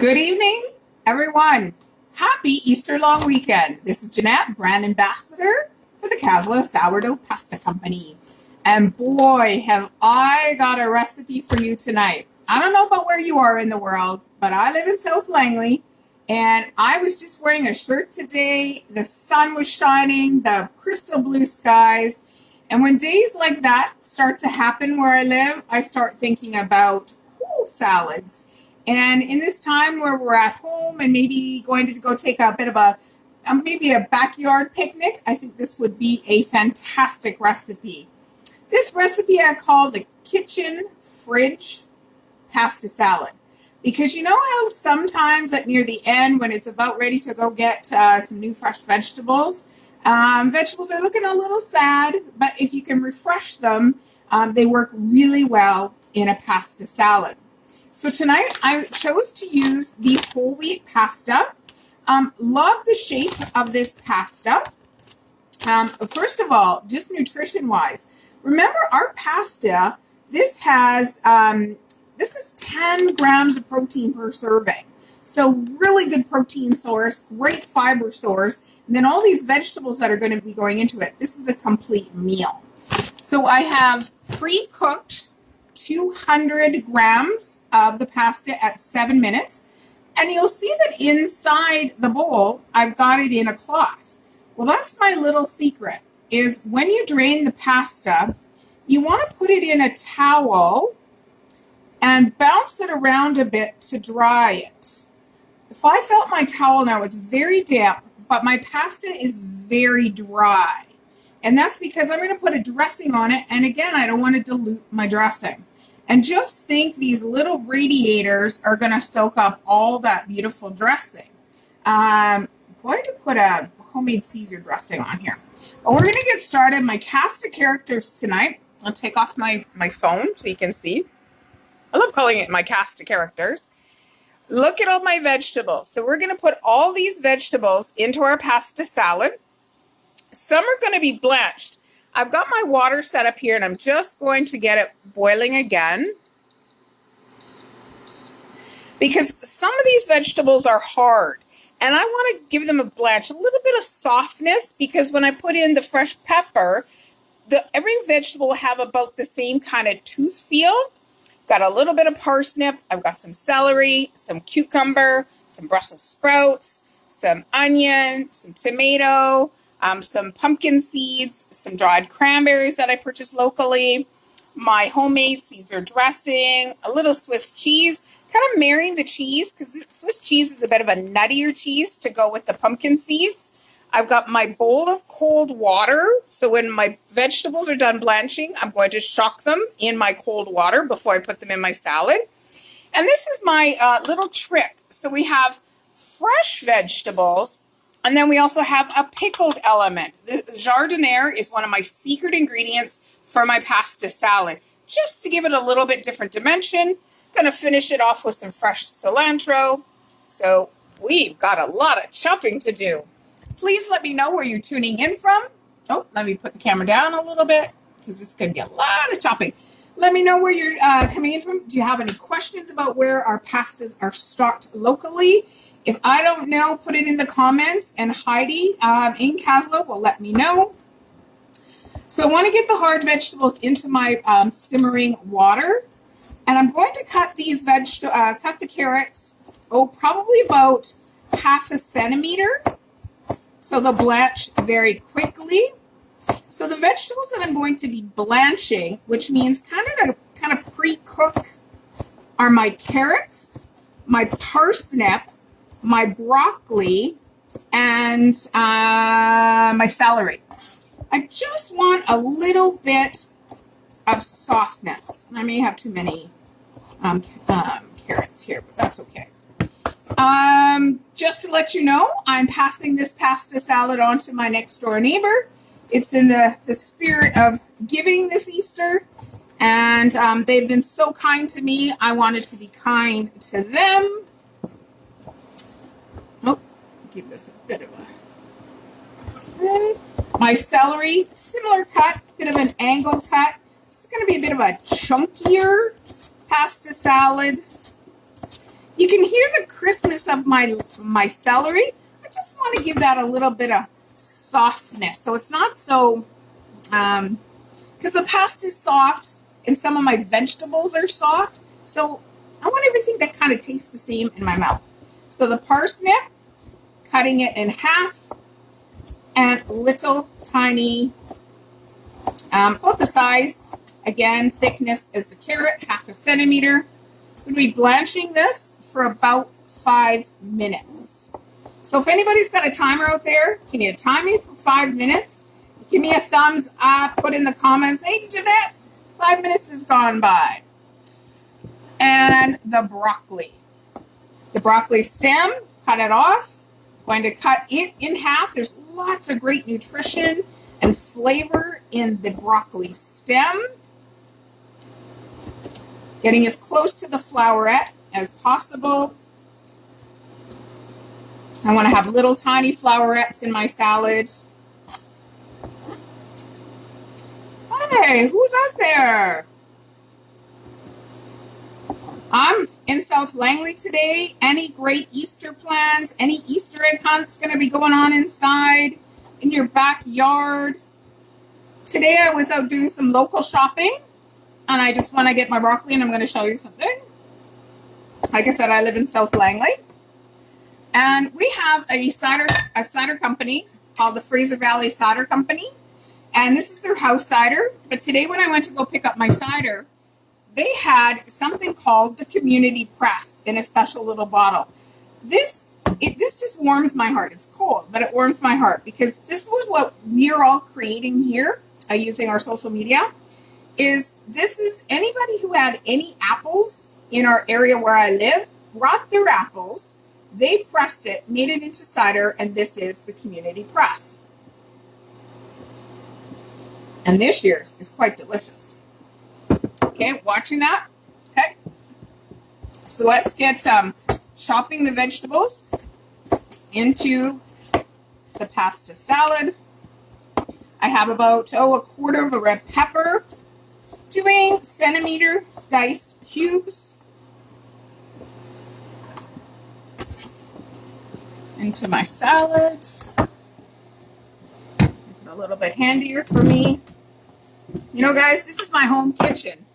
Good evening, everyone. Happy Easter long weekend. This is Jeanette, brand ambassador for the Kaslo Sourdough Pasta Company. And boy, have I got a recipe for you tonight. I don't know about where you are in the world, but I live in South Langley, and I was just wearing a shirt today. The sun was shining, the crystal blue skies. And when days like that start to happen where I live, I start thinking about cold salads. And in this time where we're at home and maybe going to go take a bit of maybe a backyard picnic, I think this would be a fantastic recipe. This recipe I call the kitchen fridge pasta salad. Because you know how sometimes at near the end when it's about ready to go get some new fresh vegetables, vegetables are looking a little sad, but if you can refresh them, they work really well in a pasta salad. So tonight I chose to use the whole wheat pasta. Love the shape of this pasta. First of all, just nutrition-wise, remember our pasta, this is 10 grams of protein per serving. So really good protein source, great fiber source, and then all these vegetables that are going to be going into it. This is a complete meal. So I have pre-cooked 200 grams of the pasta at 7 minutes. And you'll see that inside the bowl, I've got it in a cloth. Well, that's my little secret, is when you drain the pasta, you want to put it in a towel and bounce it around a bit to dry it. If I felt my towel now, it's very damp, but my pasta is very dry. And that's because I'm going to put a dressing on it. And again, I don't want to dilute my dressing. And just think these little radiators are going to soak up all that beautiful dressing. I'm going to put a homemade Caesar dressing on here. But we're going to get started. My cast of characters tonight. I'll take off my phone so you can see. I love calling it my cast of characters. Look at all my vegetables. So we're going to put all these vegetables into our pasta salad. Some are going to be blanched. I've got my water set up here and I'm just going to get it boiling again. Because some of these vegetables are hard and I want to give them a blanch, a little bit of softness, because when I put in the fresh pepper, every vegetable will have about the same kind of tooth feel. Got a little bit of parsnip. I've got some celery, some cucumber, some Brussels sprouts, some onion, some tomato, some pumpkin seeds, some dried cranberries that I purchased locally, my homemade Caesar dressing, a little Swiss cheese, kind of marrying the cheese because Swiss cheese is a bit of a nuttier cheese to go with the pumpkin seeds. I've got my bowl of cold water. So when my vegetables are done blanching, I'm going to shock them in my cold water before I put them in my salad. And this is my little trick. So we have fresh vegetables, and then we also have a pickled element. The jardiniere is one of my secret ingredients for my pasta salad, just to give it a little bit different dimension. Going to finish it off with some fresh cilantro. So we've got a lot of chopping to do. Please let me know where you're tuning in from. Oh, let me put the camera down a little bit because this is going to be a lot of chopping. Let me know where you're coming in from. Do you have any questions about where our pastas are stocked locally? If I don't know, put it in the comments, and Heidi in Kaslo will let me know. So I want to get the hard vegetables into my simmering water, and I'm going to cut these cut the carrots, probably about 1/2 centimeter, so they'll blanch very quickly. So the vegetables that I'm going to be blanching, which means kind of pre-cook, are my carrots, my parsnip, my broccoli, and my celery. I just want a little bit of softness. I may have too many carrots here, but that's okay. Just to let you know, I'm passing this pasta salad on to my next door neighbor. It's in the spirit of giving this Easter, and they've been so kind to me. I wanted to be kind to them. Give this a bit of a... Okay. My celery, similar cut, bit of an angle cut. This is going to be a bit of a chunkier pasta salad. You can hear the crispness of my celery. I just want to give that a little bit of softness. So it's not so, because the pasta is soft and some of my vegetables are soft. So I want everything to kind of taste the same in my mouth. So the parsnip, cutting it in half, and little tiny, about the size, again, thickness as the carrot, 1/2 centimeter. We'll be blanching this for about 5 minutes. So if anybody's got a timer out there, can you time me for 5 minutes? Give me a thumbs up, put in the comments, hey Jeanette, 5 minutes has gone by. And the broccoli. The broccoli stem, cut it off. Going to cut it in half. There's lots of great nutrition and flavor in the broccoli stem. Getting as close to the flowerette as possible. I want to have little tiny flowerettes in my salad. Hey, who's up there? I'm in South Langley today. Any great Easter plans? Any Easter egg hunts going to be going on inside in your backyard? Today I was out doing some local shopping, and I just want to get my broccoli, and I'm going to show you something. Like I said, I live in South Langley, and we have a cider company called the Fraser Valley Cider Company, and this is their house cider. But today when I went to go pick up my cider, they had something called the Community Press in a special little bottle. This just warms my heart. It's cold, but it warms my heart because this was what we are all creating here using our social media. This is anybody who had any apples in our area where I live, brought their apples, they pressed it, made it into cider, and this is the Community Press. And this year's is quite delicious. Okay, watching that. Okay. So let's get chopping the vegetables into the pasta salad. I have about, 1/4 of a red pepper, doing centimeter diced cubes into my salad. A little bit handier for me. You know, guys, this is my home kitchen.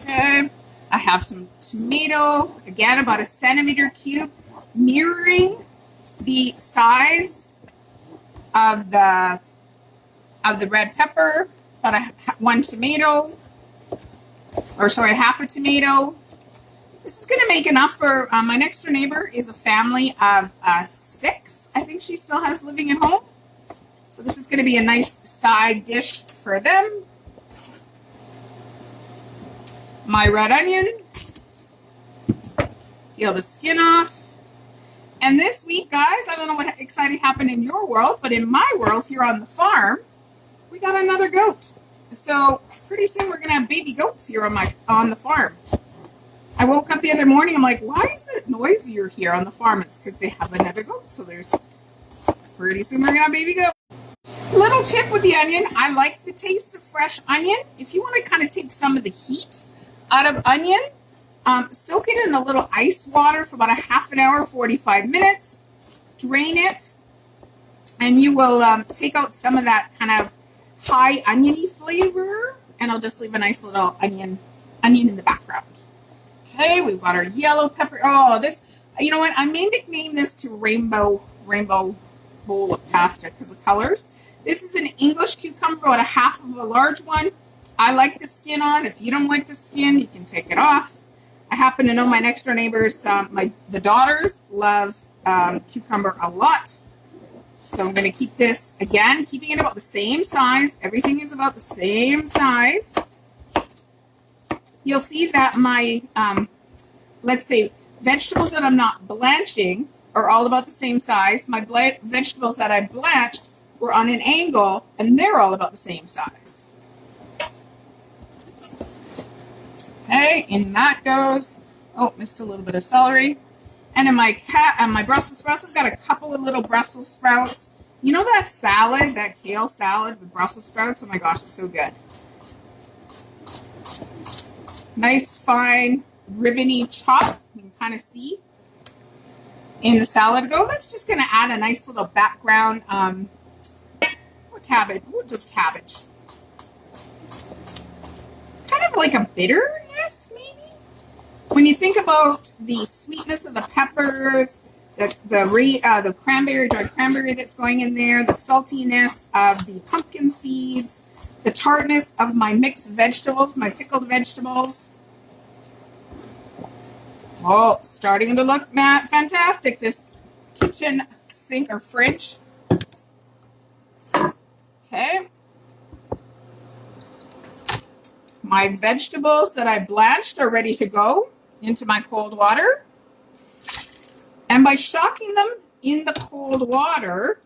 Okay, I have some tomato, again about a centimeter cube, mirroring the size of the red pepper. About one tomato, or sorry, 1/2 a tomato. This is going to make enough for my next door neighbor is a family of 6. I think she still has living at home. So this is going to be a nice side dish for them. My red onion. Peel the skin off. And this week, guys, I don't know what exciting happened in your world, but in my world here on the farm, we got another goat. So pretty soon we're going to have baby goats here on the farm. I woke up the other morning, I'm like, why is it noisier here on the farm? It's because they have another goat. So pretty soon we're going to have baby goat. Little tip with the onion, I like the taste of fresh onion. If you want to kind of take some of the heat out of onion, soak it in a little ice water for about a 1/2 hour, 45 minutes. Drain it, and you will take out some of that kind of high oniony flavor, and I'll just leave a nice little onion in the background. Okay, we've got our yellow pepper. Oh, this, you know what? I may nickname this to rainbow bowl of pasta because of the colors. This is an English cucumber, about a 1/2 of a large one. I like the skin on. If you don't like the skin, you can take it off. I happen to know my next door neighbors, the daughters love cucumber a lot. So I'm going to keep this, again, keeping it about the same size. Everything is about the same size. You'll see that my, let's say, vegetables that I'm not blanching are all about the same size. My vegetables that I blanched were on an angle, and they're all about the same size. Okay, and that goes, missed a little bit of celery. And in my Brussels sprouts, I've got a couple of little Brussels sprouts. You know that salad, that kale salad with Brussels sprouts? Oh my gosh, it's so good. Nice fine ribbony chop. You can kind of see in the salad go. That's just going to add a nice little background. What cabbage? What does cabbage? Kind of like a bitterness, maybe. When you think about the sweetness of the peppers, the cranberry, dried cranberry that's going in there, the saltiness of the pumpkin seeds, the tartness of my mixed vegetables, my pickled vegetables. Oh, starting to look fantastic. This kitchen sink or fridge. Okay. My vegetables that I blanched are ready to go into my cold water. And by shocking them in the cold water,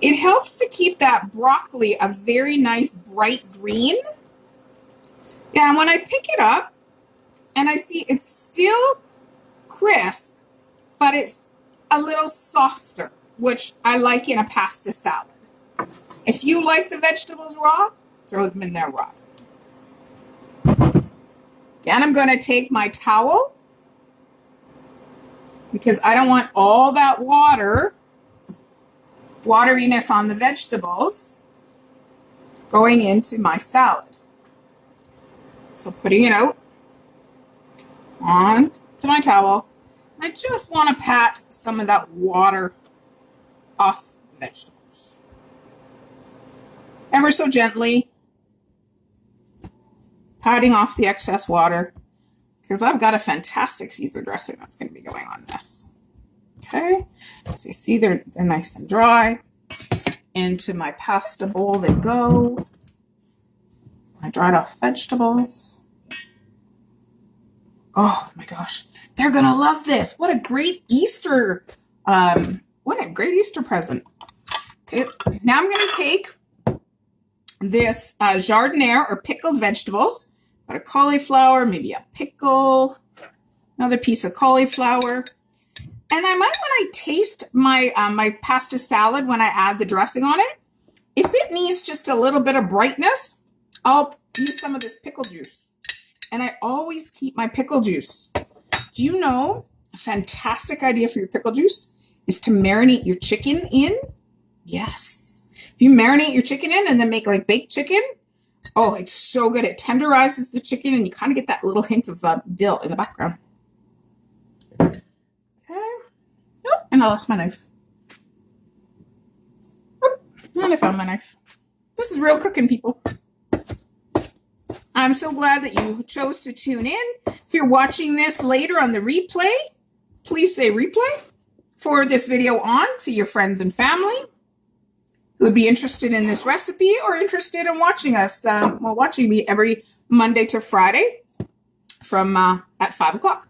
it helps to keep that broccoli a very nice bright green. Yeah, and when I pick it up and I see it's still crisp, but it's a little softer, which I like in a pasta salad. If you like the vegetables raw, throw them in there raw. Again, I'm going to take my towel because I don't want all that wateriness on the vegetables going into my salad. So putting it out on to my towel. I just want to pat some of that water off the vegetables. Ever so gently, patting off the excess water, because I've got a fantastic Caesar dressing that's going to be going on this. Okay, so you see they're nice and dry. Into my pasta bowl they go. My dried off vegetables. Oh my gosh, they're going to love this. What a great Easter, present. Okay, now I'm going to take this jardiniere or pickled vegetables. Got a cauliflower, maybe a pickle, another piece of cauliflower. And I might, when I taste my my pasta salad, when I add the dressing on it, if it needs just a little bit of brightness, I'll use some of this pickle juice. And I always keep my pickle juice. Do you know a fantastic idea for your pickle juice is to marinate your chicken in? Yes. If you marinate your chicken in and then make like baked chicken, oh, it's so good. It tenderizes the chicken and you kind of get that little hint of dill in the background. Okay. Oh, and I lost my knife. Oh, and I found my knife. This is real cooking, people. I'm so glad that you chose to tune in. If you're watching this later on the replay, please say replay. Forward this video on to your friends and family who would be interested in this recipe or interested in watching us, watching me every Monday to Friday from at 5 o'clock.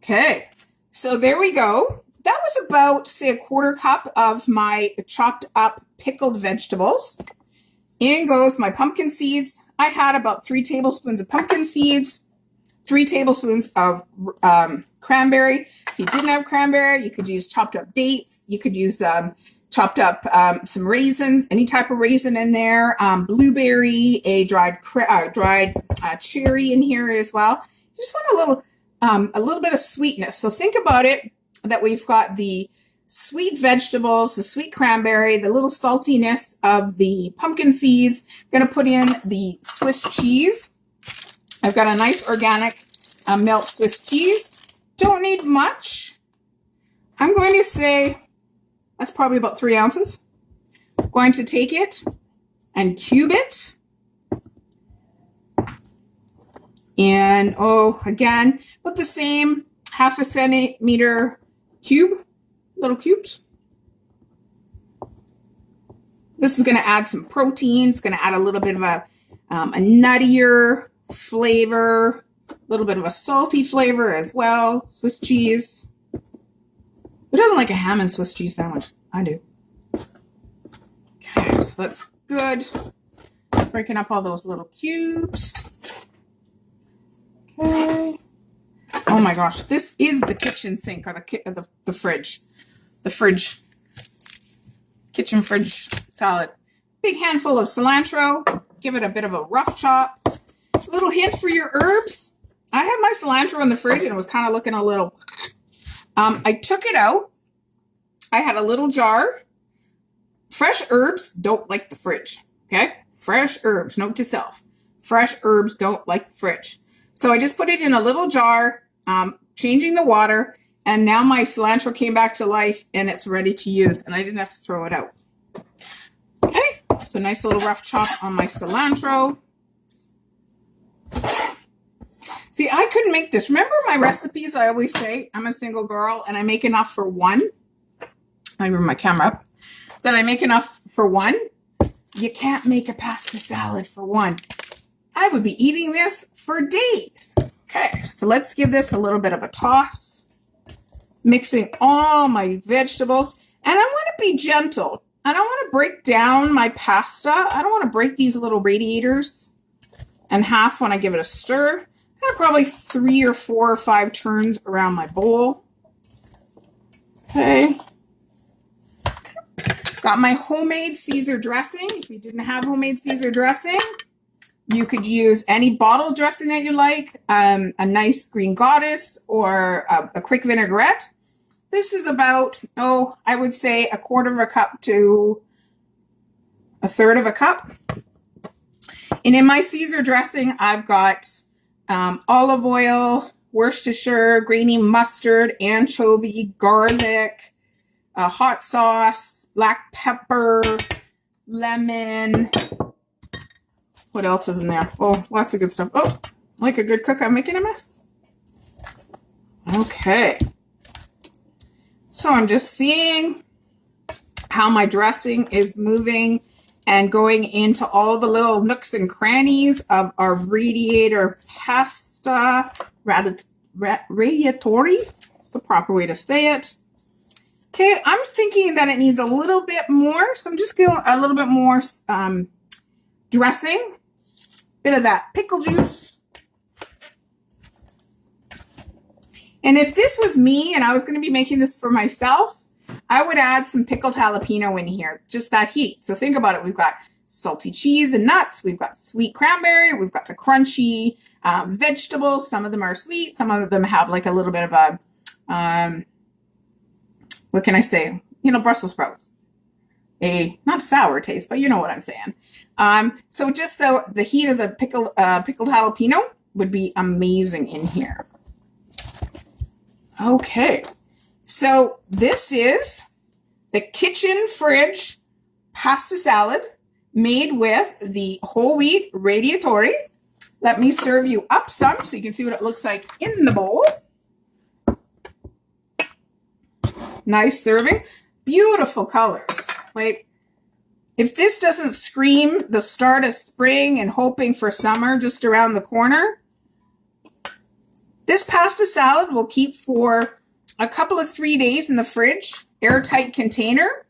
Okay, so there we go. That was about, say, a quarter cup of my chopped up pickled vegetables. In goes my pumpkin seeds. I had about 3 tablespoons of pumpkin seeds, 3 tablespoons of cranberry. If you didn't have cranberry, you could use chopped up dates. You could use chopped up some raisins, any type of raisin in there, blueberry, a dried cherry in here as well. You just want a little bit of sweetness. So think about it that we've got the sweet vegetables, the sweet cranberry, the little saltiness of the pumpkin seeds. I'm going to put in the Swiss cheese. I've got a nice organic milk Swiss cheese. Don't need much. I'm going to say that's probably about 3 ounces. I'm going to take it and cube it. And, again, with the same 1/2 centimeter cube. Little cubes. This is going to add some protein. It's going to add a little bit of a nuttier flavor, a little bit of a salty flavor as well. Swiss cheese. Who doesn't like a ham and Swiss cheese sandwich? I do. Okay, so that's good. Breaking up all those little cubes. Okay. Oh my gosh, this is the kitchen sink or the fridge. The fridge, kitchen fridge salad. Big handful of cilantro. Give it a bit of a rough chop. little hint for your herbs. I have my cilantro in the fridge and it was kind of looking a little, I took it out. I had a little jar. Fresh herbs don't like the fridge, okay? Fresh herbs, note to self. Fresh herbs don't like the fridge. So I just put it in a little jar, changing the water, and now my cilantro came back to life and it's ready to use, and I didn't have to throw it out. Okay, so nice little rough chop on my cilantro. See, I couldn't make this. Remember my recipes? I always say I'm a single girl and I make enough for one. I bring my camera up. That I make enough for one. You can't make a pasta salad for one. I would be eating this for days. Okay, so let's give this a little bit of a toss. Mixing all my vegetables. And I want to be gentle. I don't want to break down my pasta. I don't want to break these little radiators in half when I give it a stir. Got probably 3 or 4 or 5 turns around my bowl. Okay. Got my homemade Caesar dressing. If you didn't have homemade Caesar dressing, you could use any bottle dressing that you like, a nice green goddess or a quick vinaigrette. This is about, I would say 1/4 cup to 1/3 cup. And in my Caesar dressing, I've got olive oil, Worcestershire, grainy mustard, anchovy, garlic, hot sauce, black pepper, lemon. What else is in there? Oh, lots of good stuff. Oh, like a good cook, I'm making a mess. Okay. So I'm just seeing how my dressing is moving and going into all the little nooks and crannies of our radiator pasta, radiatori. That's the proper way to say it. Okay, I'm thinking that it needs a little bit more, so I'm just going a little bit more dressing. Bit of that pickle juice. And if this was me and I was going to be making this for myself, I would add some pickled jalapeno in here, just that heat. So think about it. We've got salty cheese and nuts. We've got sweet cranberry. We've got the crunchy vegetables. Some of them are sweet. Some of them have like a little bit of a, what can I say? You know, Brussels sprouts. Not sour taste, but you know what I'm saying. So just the heat of the pickled jalapeno would be amazing in here. Okay. So this is the kitchen fridge pasta salad made with the whole wheat radiatori. Let me serve you up some so you can see what it looks like in the bowl. Nice serving. Beautiful colors. Like, if this doesn't scream the start of spring and hoping for summer just around the corner, this pasta salad will keep for a couple of 3 days in the fridge, airtight container.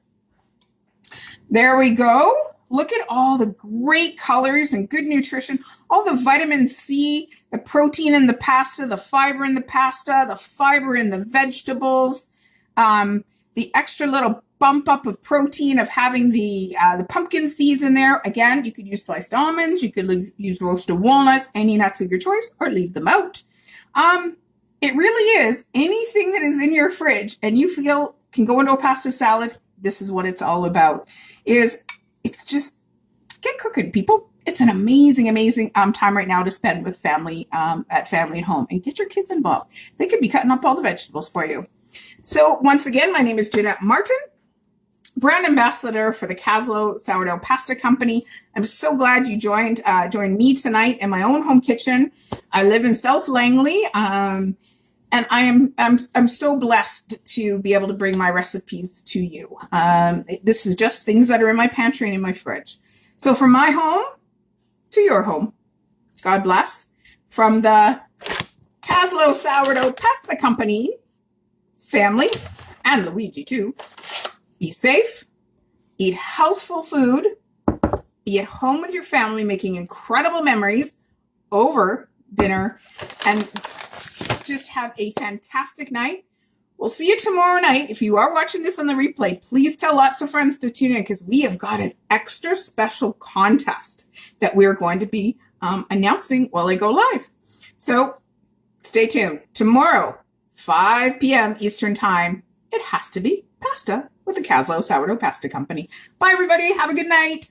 There we go. Look at all the great colors and good nutrition, all the vitamin C, the protein in the pasta, the fiber in the pasta, the fiber in the vegetables, the extra little bump up of protein of having the pumpkin seeds in there. Again, you could use sliced almonds, you could use roasted walnuts, any nuts of your choice, or leave them out. It really is anything that is in your fridge and you feel can go into a pasta salad. This is what it's all about. It's just get cooking, people. It's an amazing, amazing time right now to spend with family at home, and get your kids involved. They could be cutting up all the vegetables for you. So once again, my name is Jeanette Martin, brand ambassador for the Kaslo Sourdough Pasta Company. I'm so glad you joined me tonight in my own home kitchen. I live in South Langley, and I'm so blessed to be able to bring my recipes to you. This is just things that are in my pantry and in my fridge. So from my home to your home, God bless. From the Kaslo Sourdough Pasta Company family, and Luigi too, be safe, eat healthful food, be at home with your family making incredible memories over dinner, and just have a fantastic night. We'll see you tomorrow night. If you are watching this on the replay, please tell lots of friends to tune in because we have got an extra special contest that we're going to be announcing while I go live. So stay tuned. Tomorrow, 5 p.m. Eastern Time, it has to be pasta with the Kaslo Sourdough Pasta Company. Bye, everybody. Have a good night.